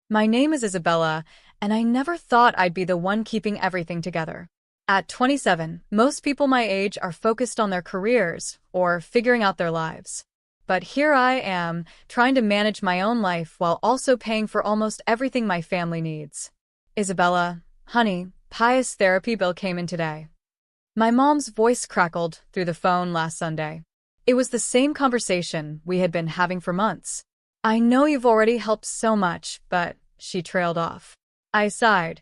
My name is Isabella, and I never thought I'd be the one keeping everything together. At 27, most people my age are focused on their careers or figuring out their lives. But here I am, trying to manage my own life while also paying for almost everything my family needs. Isabella, honey, pious therapy bill came in today. My mom's voice crackled through the phone last Sunday. It was the same conversation we had been having for months. I know you've already helped so much, but she trailed off. I sighed,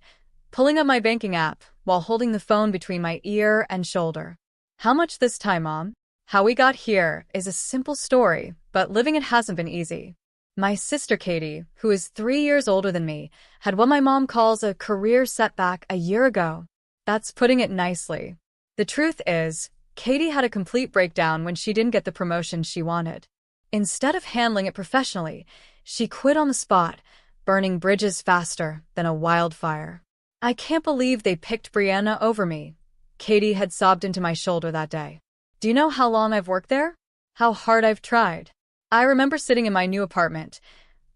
pulling up my banking app while holding the phone between my ear and shoulder. How much this time, Mom? How we got here is a simple story, but living it hasn't been easy. My sister Katie, who is 3 years older than me, had what my mom calls a career setback a year ago. That's putting it nicely. The truth is, Katie had a complete breakdown when she didn't get the promotion she wanted. Instead of handling it professionally, she quit on the spot, burning bridges faster than a wildfire. I can't believe they picked Brianna over me. Katie had sobbed into my shoulder that day. Do you know how long I've worked there? How hard I've tried? I remember sitting in my new apartment,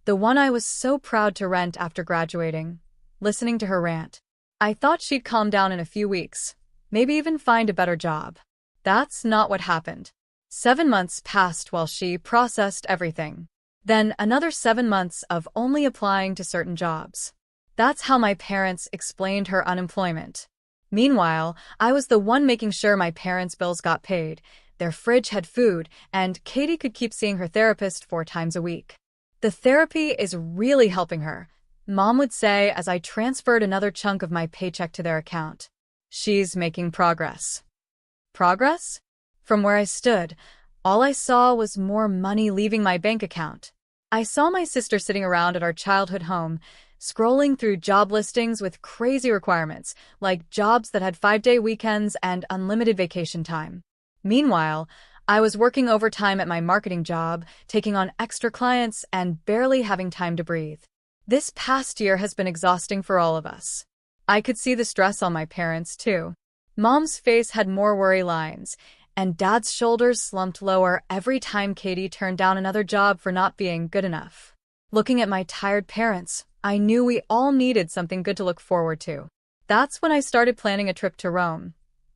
the one I was so proud to rent after graduating, listening to her rant. I thought she'd calm down in a few weeks, maybe even find a better job. That's not what happened. 7 months passed while she processed everything. Then another 7 months of only applying to certain jobs. That's how my parents explained her unemployment. Meanwhile, I was the one making sure my parents' bills got paid, their fridge had food, and Katie could keep seeing her therapist 4 times a week. The therapy is really helping her, Mom would say as I transferred another chunk of my paycheck to their account. She's making progress. Progress? From where I stood, all I saw was more money leaving my bank account. I saw my sister sitting around at our childhood home, scrolling through job listings with crazy requirements, like jobs that had 5-day weekends and unlimited vacation time. Meanwhile, I was working overtime at my marketing job, taking on extra clients, and barely having time to breathe. This past year has been exhausting for all of us. I could see the stress on my parents, too. Mom's face had more worry lines, and Dad's shoulders slumped lower every time Katie turned down another job for not being good enough. Looking at my tired parents, I knew we all needed something good to look forward to. That's when I started planning a trip to Rome,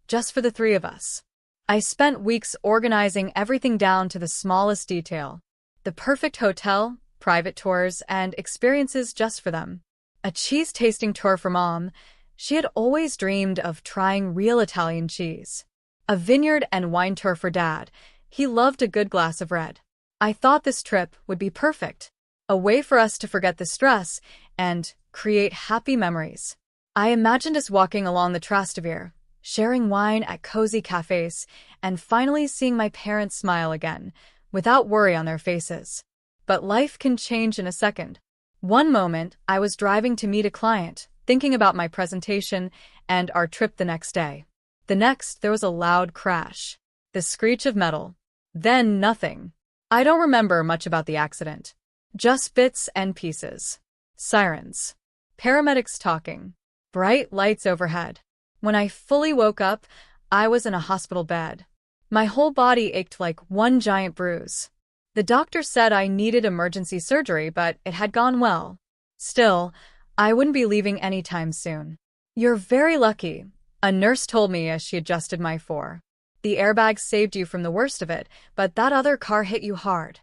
just for the 3 of us. I spent weeks organizing everything down to the smallest detail. The perfect hotel, private tours, and experiences just for them. A cheese tasting tour for Mom. She had always dreamed of trying real Italian cheese. A vineyard and wine tour for Dad. He loved a good glass of red. I thought this trip would be perfect. A way for us to forget the stress and create happy memories. I imagined us walking along the Trastevere, sharing wine at cozy cafes, and finally seeing my parents smile again, without worry on their faces. But life can change in a second. One moment, I was driving to meet a client, thinking about my presentation and our trip the next day. The next, there was a loud crash. The screech of metal. Then nothing. I don't remember much about the accident. Just bits and pieces. Sirens. Paramedics talking. Bright lights overhead. When I fully woke up, I was in a hospital bed. My whole body ached like one giant bruise. The doctor said I needed emergency surgery, but it had gone well. Still, I wouldn't be leaving anytime soon. You're very lucky, a nurse told me as she adjusted my fore. The airbags saved you from the worst of it, but that other car hit you hard.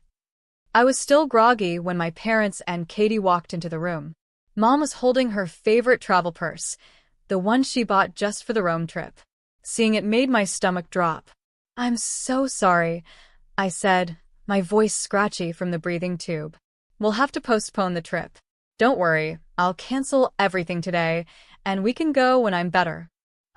I was still groggy when my parents and Katie walked into the room. Mom was holding her favorite travel purse, the one she bought just for the Rome trip. Seeing it made my stomach drop. I'm so sorry, I said, my voice scratchy from the breathing tube. We'll have to postpone the trip. Don't worry, I'll cancel everything today, and we can go when I'm better.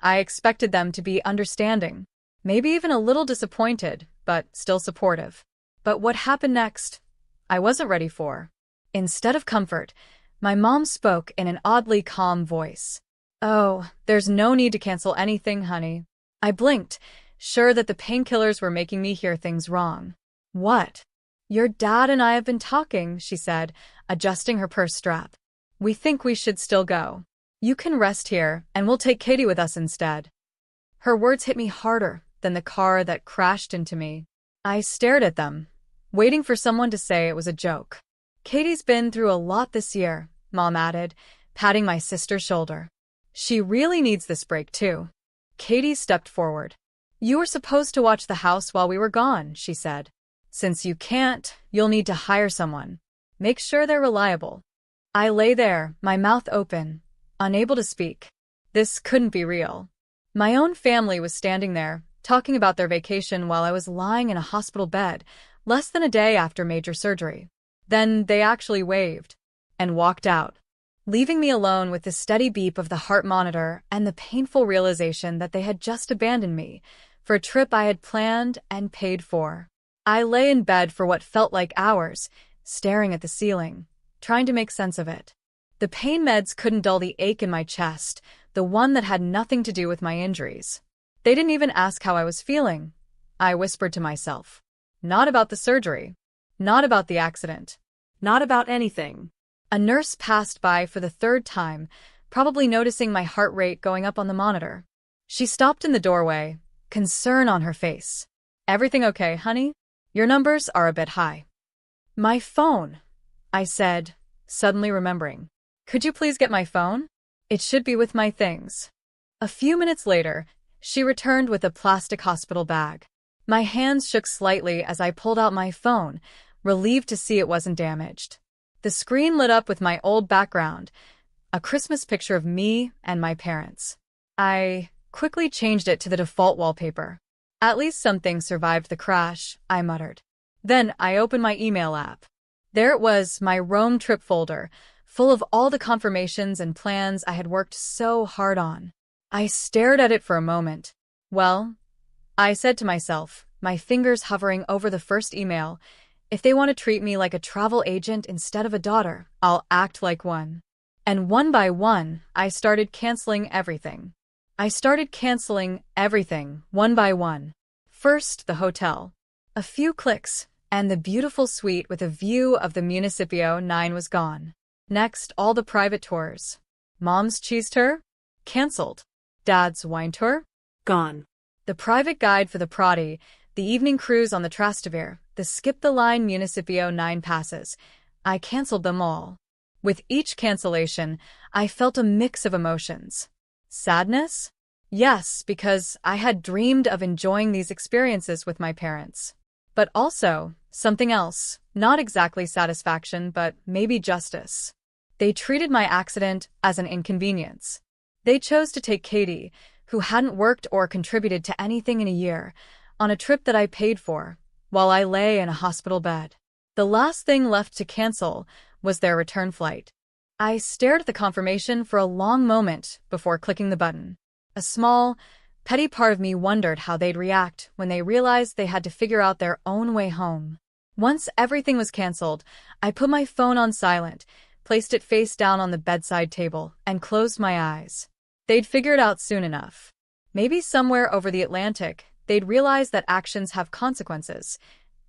I expected them to be understanding, maybe even a little disappointed, but still supportive. But what happened next, I wasn't ready for. Instead of comfort, my mom spoke in an oddly calm voice. Oh, there's no need to cancel anything, honey. I blinked, sure that the painkillers were making me hear things wrong. What? Your dad and I have been talking, she said, adjusting her purse strap. We think we should still go. You can rest here, and we'll take Katie with us instead. Her words hit me harder than the car that crashed into me. I stared at them, waiting for someone to say it was a joke. Katie's been through a lot this year, Mom added, patting my sister's shoulder. She really needs this break, too. Katie stepped forward. You were supposed to watch the house while we were gone, she said. Since you can't, you'll need to hire someone. Make sure they're reliable. I lay there, my mouth open, unable to speak. This couldn't be real. My own family was standing there, talking about their vacation while I was lying in a hospital bed, less than a day after major surgery. Then they actually waved and walked out, leaving me alone with the steady beep of the heart monitor and the painful realization that they had just abandoned me for a trip I had planned and paid for. I lay in bed for what felt like hours, staring at the ceiling, trying to make sense of it. The pain meds couldn't dull the ache in my chest, the one that had nothing to do with my injuries. They didn't even ask how I was feeling. I whispered to myself. Not about the surgery. Not about the accident. Not about anything. A nurse passed by for the third time, probably noticing my heart rate going up on the monitor. She stopped in the doorway, concern on her face. Everything okay, honey? Your numbers are a bit high. My phone, I said, suddenly remembering. Could you please get my phone? It should be with my things. A few minutes later, she returned with a plastic hospital bag. My hands shook slightly as I pulled out my phone, relieved to see it wasn't damaged. The screen lit up with my old background, a Christmas picture of me and my parents. I quickly changed it to the default wallpaper. At least something survived the crash, I muttered. Then I opened my email app. There it was, my Rome trip folder, full of all the confirmations and plans I had worked so hard on. I stared at it for a moment. Well, I said to myself, my fingers hovering over the first email, if they want to treat me like a travel agent instead of a daughter, I'll act like one. And one by one, I started canceling everything. One by one. First, the hotel. A few clicks, and the beautiful suite with a view of the Municipio 9 was gone. Next, all the private tours. Mom's cheese tour? Cancelled. Dad's wine tour? Gone. The private guide for the Prati, the evening cruise on the Trastevere, the skip-the-line Municipio 9 passes. I cancelled them all. With each cancellation, I felt a mix of emotions. Sadness? Yes, because I had dreamed of enjoying these experiences with my parents. But also, something else, not exactly satisfaction, but maybe justice. They treated my accident as an inconvenience. They chose to take Katie, who hadn't worked or contributed to anything in a year, on a trip that I paid for, while I lay in a hospital bed. The last thing left to cancel was their return flight. I stared at the confirmation for a long moment before clicking the button. A small, petty part of me wondered how they'd react when they realized they had to figure out their own way home. Once everything was canceled, I put my phone on silent, placed it face down on the bedside table, and closed my eyes. They'd figure it out soon enough. Maybe somewhere over the Atlantic, they'd realize that actions have consequences,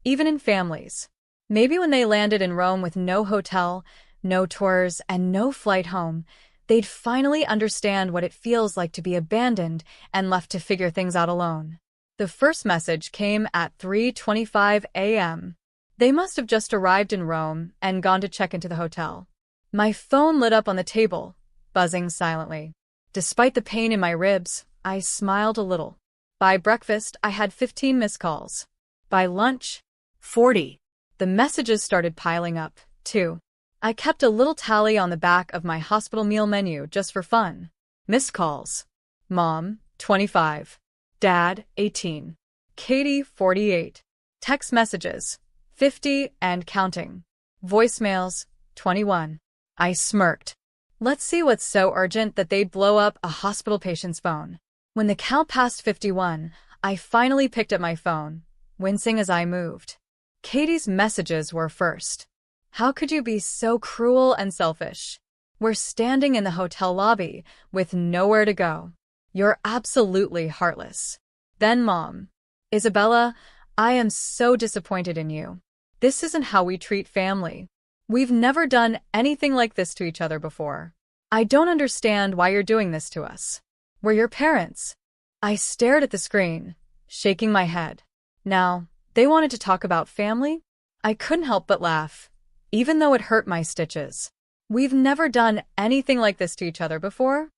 even in families. Maybe when they landed in Rome with no hotel, no tours, and no flight home, they'd finally understand what it feels like to be abandoned and left to figure things out alone. The first message came at 3:25 a.m. They must have just arrived in Rome and gone to check into the hotel. My phone lit up on the table, buzzing silently. Despite the pain in my ribs, I smiled a little. By breakfast, I had 15 missed calls. By lunch, 40. The messages started piling up, too. I kept a little tally on the back of my hospital meal menu just for fun. Missed calls. Mom, 25. Dad, 18. Katie, 48. Text messages, 50 and counting. Voicemails, 21. I smirked. Let's see what's so urgent that they'd blow up a hospital patient's phone. When the count passed 51, I finally picked up my phone, wincing as I moved. Katie's messages were first. How could you be so cruel and selfish? We're standing in the hotel lobby with nowhere to go. You're absolutely heartless. Then Mom. Isabella, I am so disappointed in you. This isn't how we treat family. We've never done anything like this to each other before. I don't understand why you're doing this to us. We're your parents. I stared at the screen, shaking my head. Now, they wanted to talk about family? I couldn't help but laugh, even though it hurt my stitches. We've never done anything like this to each other before.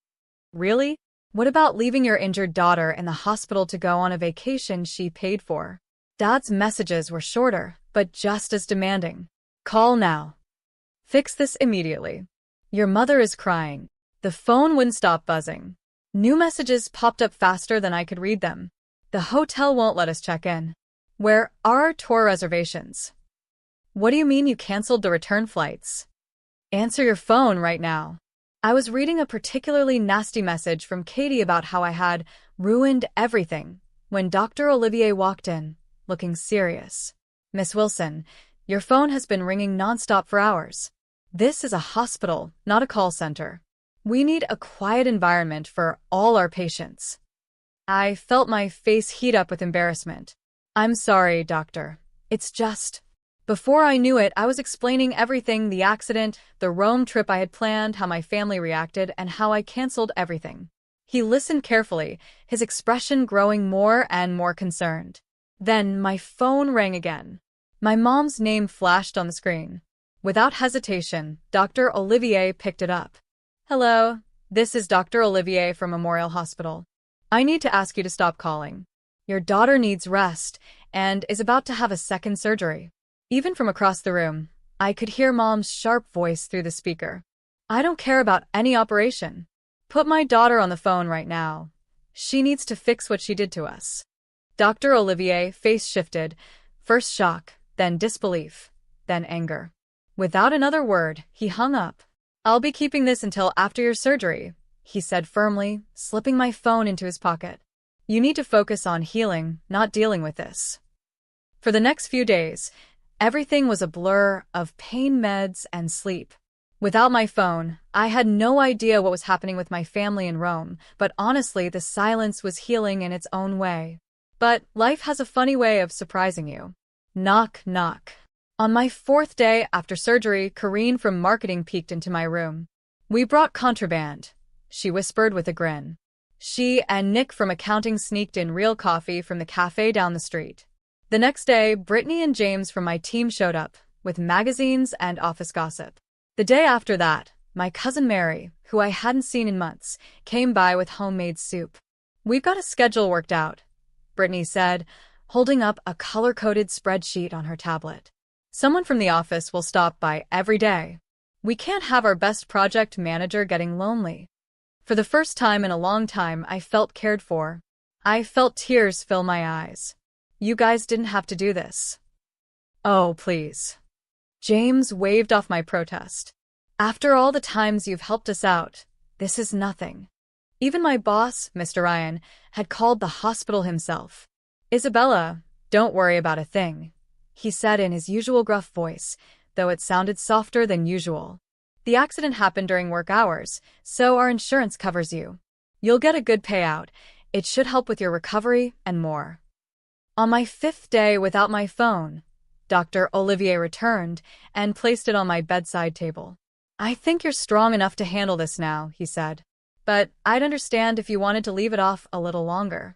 Really? What about leaving your injured daughter in the hospital to go on a vacation she paid for? Dad's messages were shorter, but just as demanding. Call now. Fix this immediately. Your mother is crying. The phone wouldn't stop buzzing. New messages popped up faster than I could read them. The hotel won't let us check in. Where are our tour reservations? What do you mean you canceled the return flights? Answer your phone right now. I was reading a particularly nasty message from Katie about how I had ruined everything when Dr. Olivier walked in, looking serious. Miss Wilson, your phone has been ringing nonstop for hours. This is a hospital, not a call center. We need a quiet environment for all our patients. I felt my face heat up with embarrassment. I'm sorry, doctor. It's just... Before I knew it, I was explaining everything, the accident, the Rome trip I had planned, how my family reacted, and how I canceled everything. He listened carefully, his expression growing more and more concerned. Then my phone rang again. My mom's name flashed on the screen. Without hesitation, Dr. Olivier picked it up. Hello, this is Dr. Olivier from Memorial Hospital. I need to ask you to stop calling. Your daughter needs rest and is about to have a second surgery. Even from across the room, I could hear Mom's sharp voice through the speaker. I don't care about any operation. Put my daughter on the phone right now. She needs to fix what she did to us. Dr. Olivier face shifted, first shock, then disbelief, then anger. Without another word, he hung up. I'll be keeping this until after your surgery, he said firmly, slipping my phone into his pocket. You need to focus on healing, not dealing with this. For the next few days, everything was a blur of pain meds and sleep. Without my phone, I had no idea what was happening with my family in Rome, but honestly, the silence was healing in its own way. But life has a funny way of surprising you. Knock, knock. On my fourth day after surgery, Corinne from marketing peeked into my room. We brought contraband, she whispered with a grin. She and Nick from accounting sneaked in real coffee from the cafe down the street. The next day, Brittany and James from my team showed up, with magazines and office gossip. The day after that, my cousin Mary, who I hadn't seen in months, came by with homemade soup. We've got a schedule worked out, Brittany said, holding up a color-coded spreadsheet on her tablet. Someone from the office will stop by every day. We can't have our best project manager getting lonely. For the first time in a long time, I felt cared for. I felt tears fill my eyes. You guys didn't have to do this. Oh, please. James waved off my protest. After all the times you've helped us out, this is nothing. Even my boss, Mr. Ryan, had called the hospital himself. Isabella, don't worry about a thing, he said in his usual gruff voice, though it sounded softer than usual. The accident happened during work hours, so our insurance covers you. You'll get a good payout. It should help with your recovery and more. On my fifth day without my phone, Dr. Olivier returned and placed it on my bedside table. I think you're strong enough to handle this now, he said. But I'd understand if you wanted to leave it off a little longer.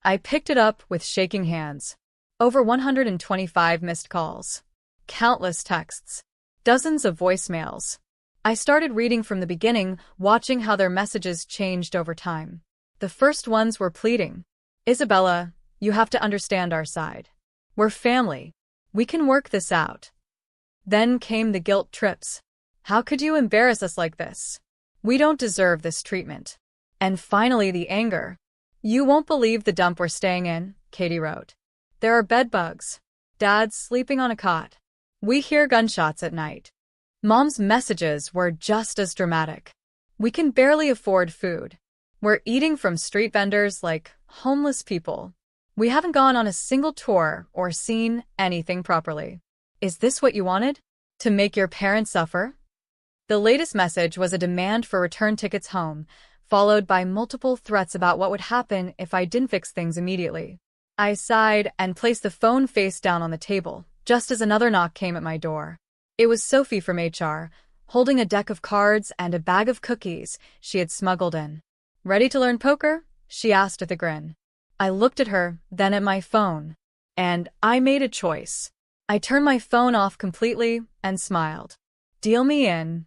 I picked it up with shaking hands. Over 125 missed calls. Countless texts. Dozens of voicemails. I started reading from the beginning, watching how their messages changed over time. The first ones were pleading. Isabella, you have to understand our side. We're family. We can work this out. Then came the guilt trips. How could you embarrass us like this? We don't deserve this treatment. And finally the anger. You won't believe the dump we're staying in, Katie wrote. There are bed bugs. Dad's sleeping on a cot. We hear gunshots at night. Mom's messages were just as dramatic. We can barely afford food. We're eating from street vendors like homeless people. We haven't gone on a single tour or seen anything properly. Is this what you wanted? To make your parents suffer? The latest message was a demand for return tickets home, followed by multiple threats about what would happen if I didn't fix things immediately. I sighed and placed the phone face down on the table, just as another knock came at my door. It was Sophie from HR, holding a deck of cards and a bag of cookies she had smuggled in. Ready to learn poker? She asked with a grin. I looked at her, then at my phone. And I made a choice. I turned my phone off completely and smiled. Deal me in,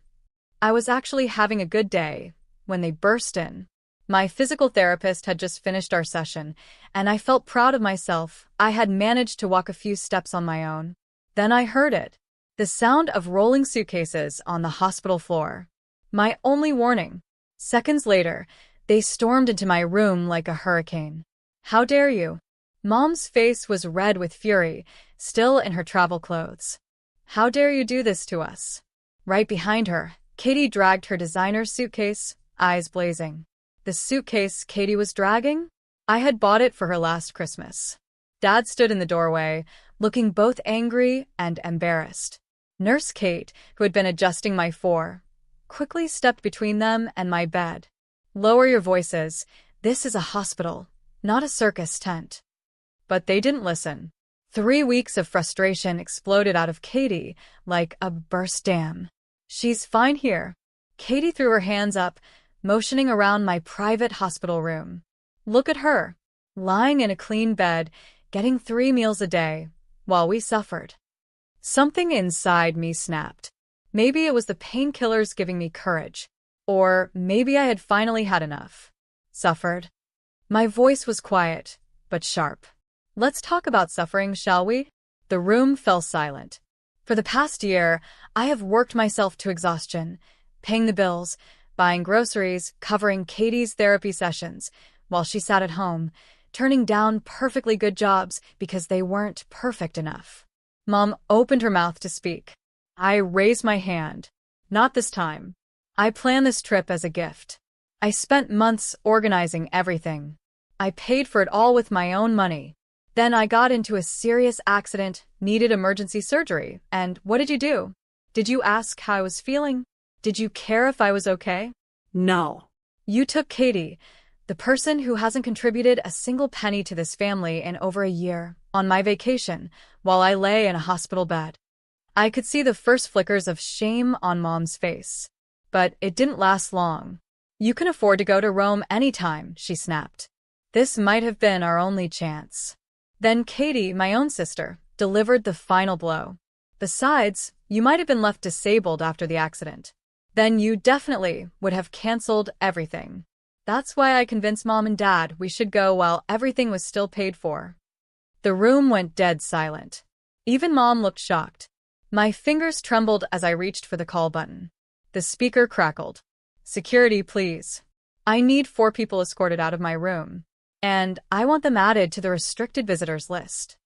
I was actually having a good day when they burst in. My physical therapist had just finished our session, and I felt proud of myself. I had managed to walk a few steps on my own. Then I heard it. The sound of rolling suitcases on the hospital floor. My only warning. Seconds later, they stormed into my room like a hurricane. How dare you? Mom's face was red with fury, still in her travel clothes. How dare you do this to us? Right behind her, Katie dragged her designer suitcase, eyes blazing. The suitcase Katie was dragging? I had bought it for her last Christmas. Dad stood in the doorway, looking both angry and embarrassed. Nurse Kate, who had been adjusting my quickly stepped between them and my bed. Lower your voices. This is a hospital, not a circus tent. But they didn't listen. 3 weeks of frustration exploded out of Katie like a burst dam. She's fine here. Katie threw her hands up, motioning around my private hospital room. Look at her, lying in a clean bed, getting 3 meals a day, while we suffered. Something inside me snapped. Maybe it was the painkillers giving me courage. Or maybe I had finally had enough. Suffered. My voice was quiet, but sharp. Let's talk about suffering, shall we? The room fell silent. For the past year, I have worked myself to exhaustion, paying the bills, buying groceries, covering Katie's therapy sessions, while she sat at home, turning down perfectly good jobs because they weren't perfect enough. Mom opened her mouth to speak. I raised my hand. Not this time. I planned this trip as a gift. I spent months organizing everything. I paid for it all with my own money. Then I got into a serious accident, needed emergency surgery, and what did you do? Did you ask how I was feeling? Did you care if I was okay? No. You took Katie, the person who hasn't contributed a single penny to this family in over a year, on my vacation, while I lay in a hospital bed. I could see the first flickers of shame on Mom's face. But it didn't last long. You can afford to go to Rome anytime, she snapped. This might have been our only chance. Then Katie, my own sister, delivered the final blow. Besides, you might have been left disabled after the accident. Then you definitely would have canceled everything. That's why I convinced Mom and Dad we should go while everything was still paid for. The room went dead silent. Even Mom looked shocked. My fingers trembled as I reached for the call button. The speaker crackled. Security, please. I need 4 people escorted out of my room. And I want them added to the restricted visitors list.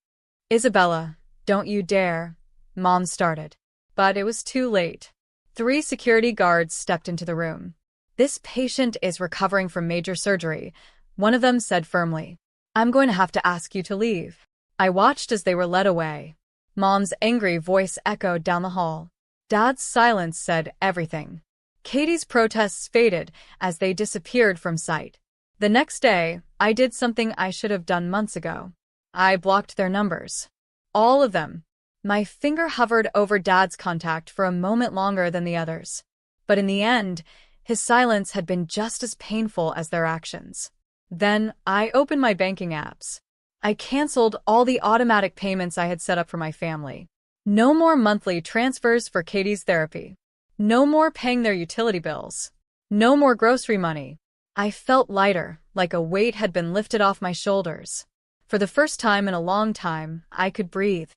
Isabella, don't you dare. Mom started. But it was too late. 3 security guards stepped into the room. This patient is recovering from major surgery, one of them said firmly. I'm going to have to ask you to leave. I watched as they were led away. Mom's angry voice echoed down the hall. Dad's silence said everything. Katie's protests faded as they disappeared from sight. The next day, I did something I should have done months ago. I blocked their numbers. All of them. My finger hovered over Dad's contact for a moment longer than the others. But in the end, his silence had been just as painful as their actions. Then, I opened my banking apps. I canceled all the automatic payments I had set up for my family. No more monthly transfers for Katie's therapy. No more paying their utility bills. No more grocery money. I felt lighter, like a weight had been lifted off my shoulders. For the first time in a long time, I could breathe.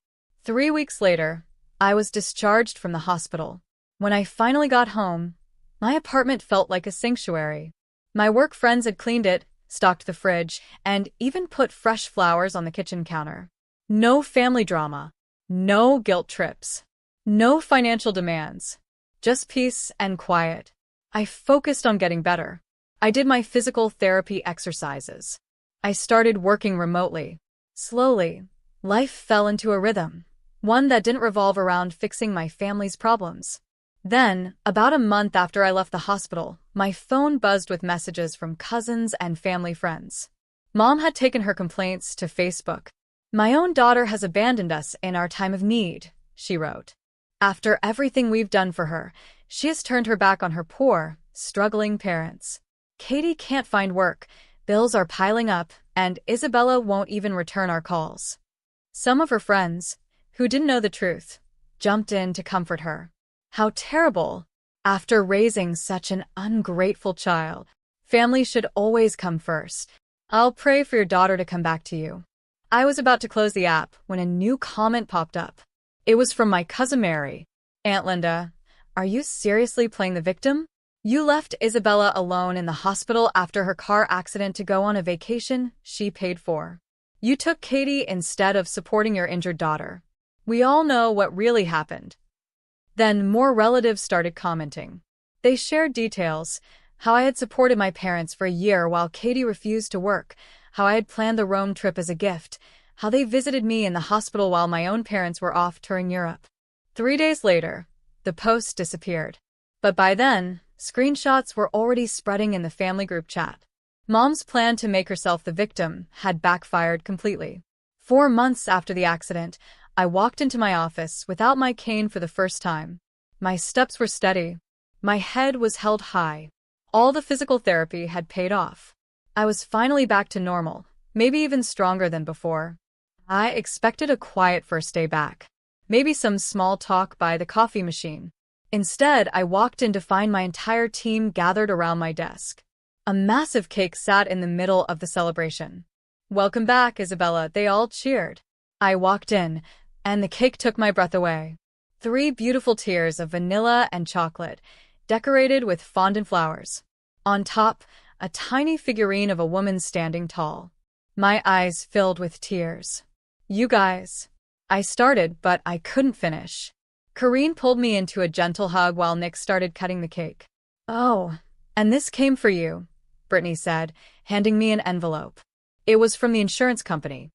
3 weeks later, I was discharged from the hospital. When I finally got home, my apartment felt like a sanctuary. My work friends had cleaned it, stocked the fridge, and even put fresh flowers on the kitchen counter. No family drama. No guilt trips. No financial demands. Just peace and quiet. I focused on getting better. I did my physical therapy exercises. I started working remotely. Slowly, life fell into a rhythm, one that didn't revolve around fixing my family's problems. Then, about a month after I left the hospital, my phone buzzed with messages from cousins and family friends. Mom had taken her complaints to Facebook. My own daughter has abandoned us in our time of need, she wrote. After everything we've done for her, she has turned her back on her poor, struggling parents. Katie can't find work, bills are piling up, and Isabella won't even return our calls. Some of her friends, who didn't know the truth, jumped in to comfort her. How terrible! After raising such an ungrateful child, family should always come first. I'll pray for your daughter to come back to you. I was about to close the app when a new comment popped up. It was from my cousin Mary. Aunt Linda, are you seriously playing the victim? You left Isabella alone in the hospital after her car accident to go on a vacation she paid for. You took Katie instead of supporting your injured daughter. We all know what really happened. Then more relatives started commenting. They shared details, how I had supported my parents for a year while Katie refused to work, how I had planned the Rome trip as a gift, how they visited me in the hospital while my own parents were off touring Europe. 3 days later, the post disappeared. But by then, screenshots were already spreading in the family group chat. Mom's plan to make herself the victim had backfired completely. 4 months after the accident, I walked into my office without my cane for the first time. My steps were steady. My head was held high. All the physical therapy had paid off. I was finally back to normal, maybe even stronger than before. I expected a quiet first day back. Maybe some small talk by the coffee machine. Instead, I walked in to find my entire team gathered around my desk. A massive cake sat in the middle of the celebration. "Welcome back, Isabella," they all cheered. I walked in, and the cake took my breath away. 3 beautiful tiers of vanilla and chocolate, decorated with fondant flowers. On top, a tiny figurine of a woman standing tall. My eyes filled with tears. "You guys." I started, but I couldn't finish. Karine pulled me into a gentle hug while Nick started cutting the cake. "Oh, and this came for you," Brittany said, handing me an envelope. It was from the insurance company.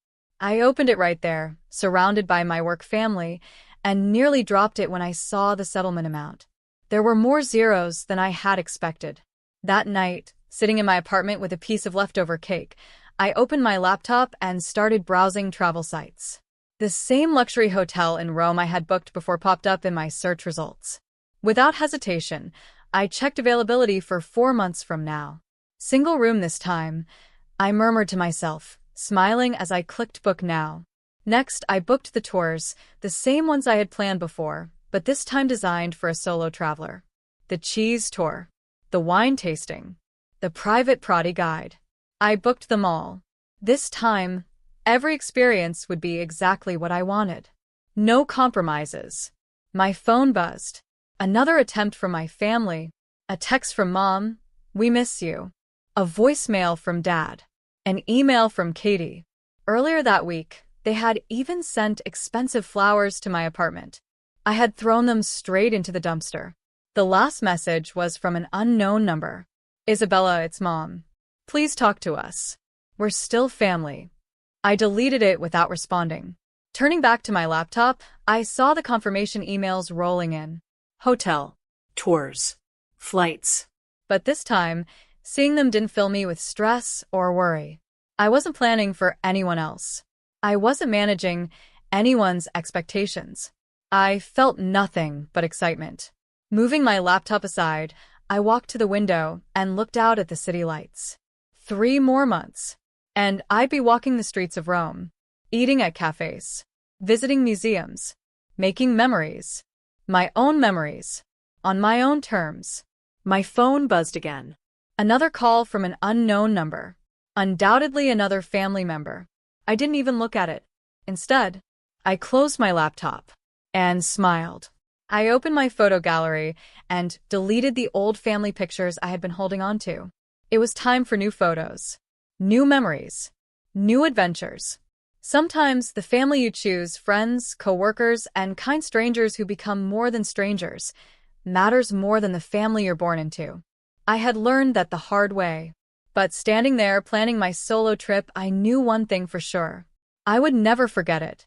I opened it right there, surrounded by my work family, and nearly dropped it when I saw the settlement amount. There were more zeros than I had expected. That night, sitting in my apartment with a piece of leftover cake, I opened my laptop and started browsing travel sites. The same luxury hotel in Rome I had booked before popped up in my search results. Without hesitation, I checked availability for 4 months from now. Single room this time, I murmured to myself, smiling as I clicked book now. Next, I booked the tours, the same ones I had planned before, but this time designed for a solo traveler. The cheese tour, the wine tasting, the private Prati guide. I booked them all. This time, every experience would be exactly what I wanted. No compromises. My phone buzzed. Another attempt from my family. A text from Mom, "We miss you." A voicemail from Dad. An email from Katie. Earlier that week, they had even sent expensive flowers to my apartment. I had thrown them straight into the dumpster. The last message was from an unknown number. "Isabella, it's Mom. Please talk to us. We're still family." I deleted it without responding. Turning back to my laptop, I saw the confirmation emails rolling in. Hotel, tours, flights. But this time, seeing them didn't fill me with stress or worry. I wasn't planning for anyone else. I wasn't managing anyone's expectations. I felt nothing but excitement. Moving my laptop aside, I walked to the window and looked out at the city lights. 3 more months. And I'd be walking the streets of Rome, eating at cafes, visiting museums, making memories. My own memories. On my own terms. My phone buzzed again. Another call from an unknown number. Undoubtedly another family member. I didn't even look at it. Instead, I closed my laptop and smiled. I opened my photo gallery and deleted the old family pictures I had been holding on to. It was time for new photos. New memories. New adventures. Sometimes the family you choose, friends, coworkers, and kind strangers who become more than strangers, matters more than the family you're born into. I had learned that the hard way. But standing there planning my solo trip, I knew one thing for sure. I would never forget it.